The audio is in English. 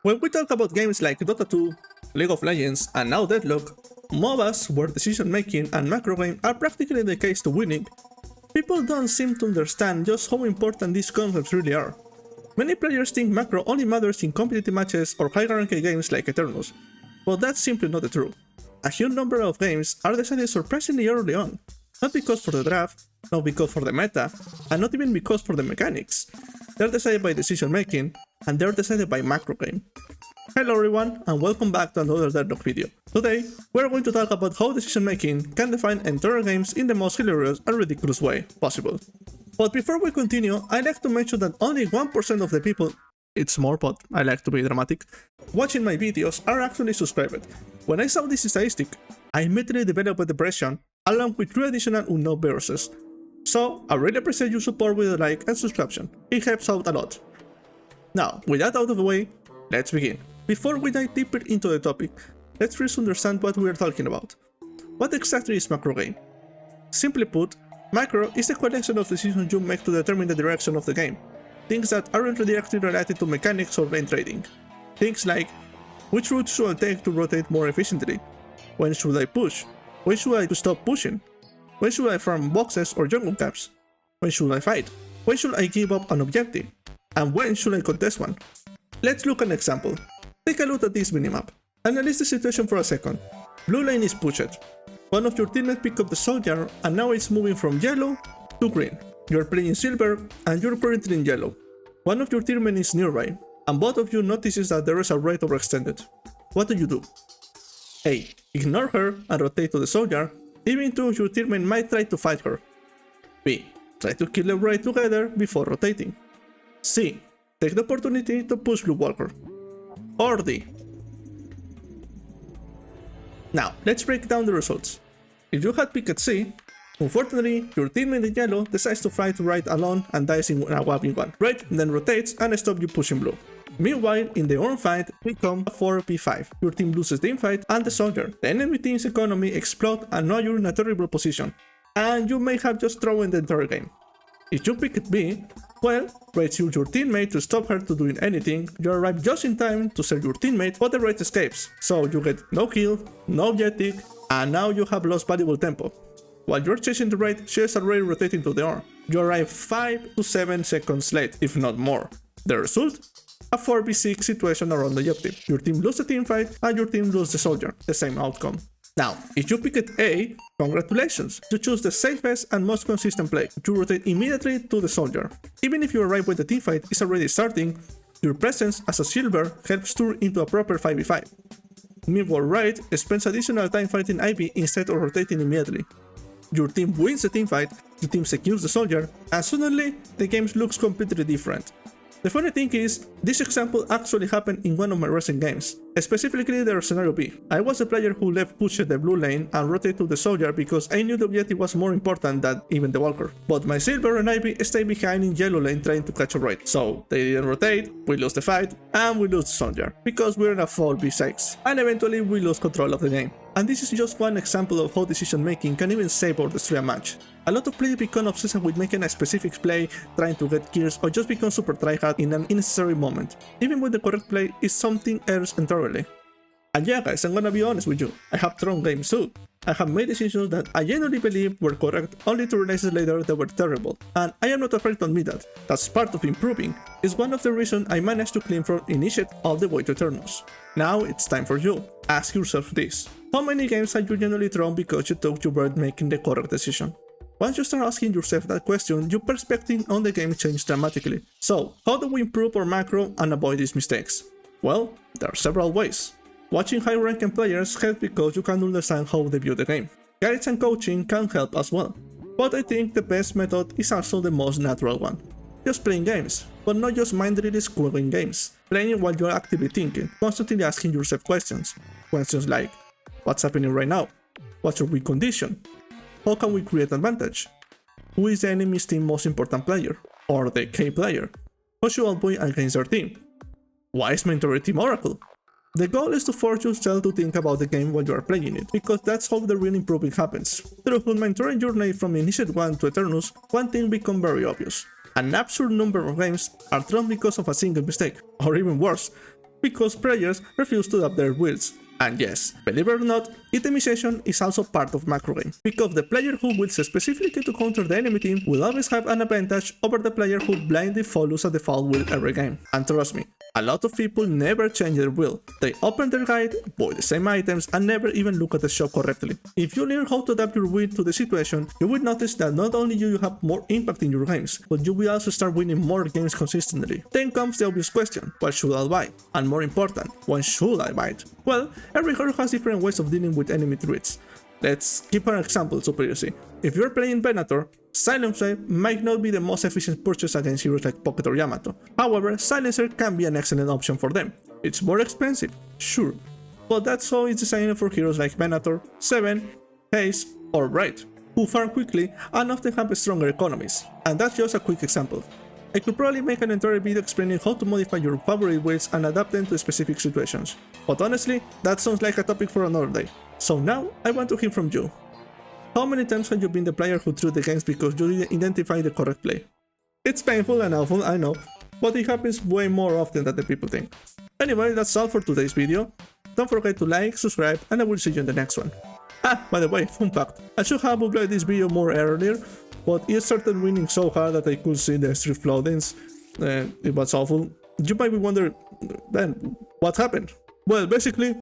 When we talk about games like Dota 2, League of Legends, and now Deadlock, MOBAs where decision making and macro game are practically the keys to winning, people don't seem to understand just how important these concepts really are. Many players think macro only matters in competitive matches or high-ranked games like Eternals, but that's simply not the truth. A huge number of games are decided surprisingly early on, not because for the draft, not because for the meta, and not even because for the mechanics. They're decided by decision making, and they're decided by macro game. Hello everyone, and welcome back to another Deadlock video. Today, we're going to talk about how decision making can define entire games in the most hilarious and ridiculous way possible. But before we continue, I'd like to mention that only 1% of the people, it's more but I like to be dramatic, watching my videos are actually subscribed. When I saw this statistic, I immediately developed a depression along with 3 additional unknown viruses. So I really appreciate your support with a like and subscription, it helps out a lot. Now, with that out of the way, let's begin. Before we dive deeper into the topic, let's first understand what we are talking about. What exactly is macro game? Simply put, macro is a collection of decisions you make to determine the direction of the game. Things that aren't directly related to mechanics or lane trading. Things like, which route should I take to rotate more efficiently? When should I push? When should I stop pushing? When should I farm boxes or jungle caps? When should I fight? When should I give up an objective? And when should I contest one? Let's look at an example. Take a look at this minimap. Analyze the situation for a second. Blue lane is pushed. One of your teammates picked up the soldier and now it's moving from yellow to green. You're playing silver and you're currently in yellow. One of your teammates is nearby and both of you notices that there is a raid overextended. What do? A. Ignore her and rotate to the soldier, even though your teammate might try to fight her. B. Try to kill the raid together before rotating. C. Take the opportunity to push Blue Walker. Or D. Now, let's break down the results. If you had picked C, unfortunately, your teammate in yellow decides to fight right alone and dies in a 1v1. Red then rotates and stops you pushing blue. Meanwhile, in the orange fight, we come a 4v5. Your team loses the infight and the soldier. The enemy team's economy explodes and now you're in a terrible position. And you may have just thrown the entire game. If you picked B, well, Raid used your teammate to stop her to doing anything, you arrive just in time to save your teammate, but the Raid escapes, so you get no kill, no objective, and now you have lost valuable tempo. While you're chasing the Raid, she is already rotating to the arm. You arrive 5 to 7 seconds late, if not more. The result? A 4v6 situation around the objective. Your team loses the teamfight and your team loses the soldier, the same outcome. Now, if you picked A, congratulations, you choose the safest and most consistent play. You rotate immediately to the soldier. Even if you arrive when the teamfight is already starting, your presence as a silver helps turn into a proper 5v5. Meanwhile, Raid spends additional time fighting Ivy instead of rotating immediately. Your team wins the teamfight, your team secures the soldier, and suddenly the game looks completely different. The funny thing is, this example actually happened in one of my recent games, specifically the scenario B. I was a player who left pushed the blue lane and rotated to the soldier because I knew the objective was more important than even the walker. But my silver and Ivy stayed behind in yellow lane trying to catch a raid. So they didn't rotate, we lost the fight, and we lost the soldier, because we're in a 4v6, and eventually we lost control of the game. And this is just one example of how decision making can even save or destroy a match. A lot of players become obsessed with making a specific play, trying to get kills, or just become super tryhard in an unnecessary moment, even when the correct play is something else entirely. And yeah guys, I'm gonna be honest with you, I have thrown games too. I have made decisions that I genuinely believe were correct, only to realize later they were terrible. And I am not afraid to admit that. That's part of improving. It's one of the reasons I managed to clean from Initiate all the way to Eternals. Now it's time for you. Ask yourself this. How many games have you genuinely thrown because you thought you were making the correct decision? Once you start asking yourself that question, your perspective on the game changes dramatically. So, how do we improve our macro and avoid these mistakes? Well, there are several ways. Watching high-ranking players helps because you can understand how they view the game. Guides and coaching can help as well. But I think the best method is also the most natural one. Just playing games, but not just mindlessly scoring games. Playing while you're actively thinking, constantly asking yourself questions. Questions like, what's happening right now? What's your weak condition? How can we create advantage? Who is the enemy's team's most important player? Or the K player? How should I play against their team? Why is my entire team Oracle? The goal is to force yourself to think about the game while you are playing it, because that's how the real improving happens. Through my entire journey from Initiate 1 to Eternals, one thing becomes very obvious. An absurd number of games are thrown because of a single mistake, or even worse, because players refuse to adapt their builds. And yes, believe it or not, itemization is also part of macro game, because the player who builds specifically to counter the enemy team will always have an advantage over the player who blindly follows a default build every game. And trust me, a lot of people never change their build. They open their guide, buy the same items, and never even look at the shop correctly. If you learn how to adapt your build to the situation, you will notice that not only do you have more impact in your games, but you will also start winning more games consistently. Then comes the obvious question, what should I buy? And more important, when should I buy it? Well, every hero has different ways of dealing with enemy threats. Let's keep an example super easy. If you're playing Venator, Silencer might not be the most efficient purchase against heroes like Pocket or Yamato. However, Silencer can be an excellent option for them. It's more expensive, sure, but that's how it's designed for heroes like Venator, Seven, Haze, or Wraith, who farm quickly and often have stronger economies. And that's just a quick example. I could probably make an entire video explaining how to modify your favorite builds and adapt them to specific situations. But honestly, that sounds like a topic for another day. So now, I want to hear from you. How many times have you been the player who threw the games because you didn't identify the correct play? It's painful and awful, I know, but it happens way more often than the people think. Anyway, that's all for today's video. Don't forget to like, subscribe, and I will see you in the next one. Ah, by the way, fun fact, I should have uploaded this video more earlier, but it started raining so hard that I could see the street floodings. It was awful. You might be wondering, then, what happened? Well, basically,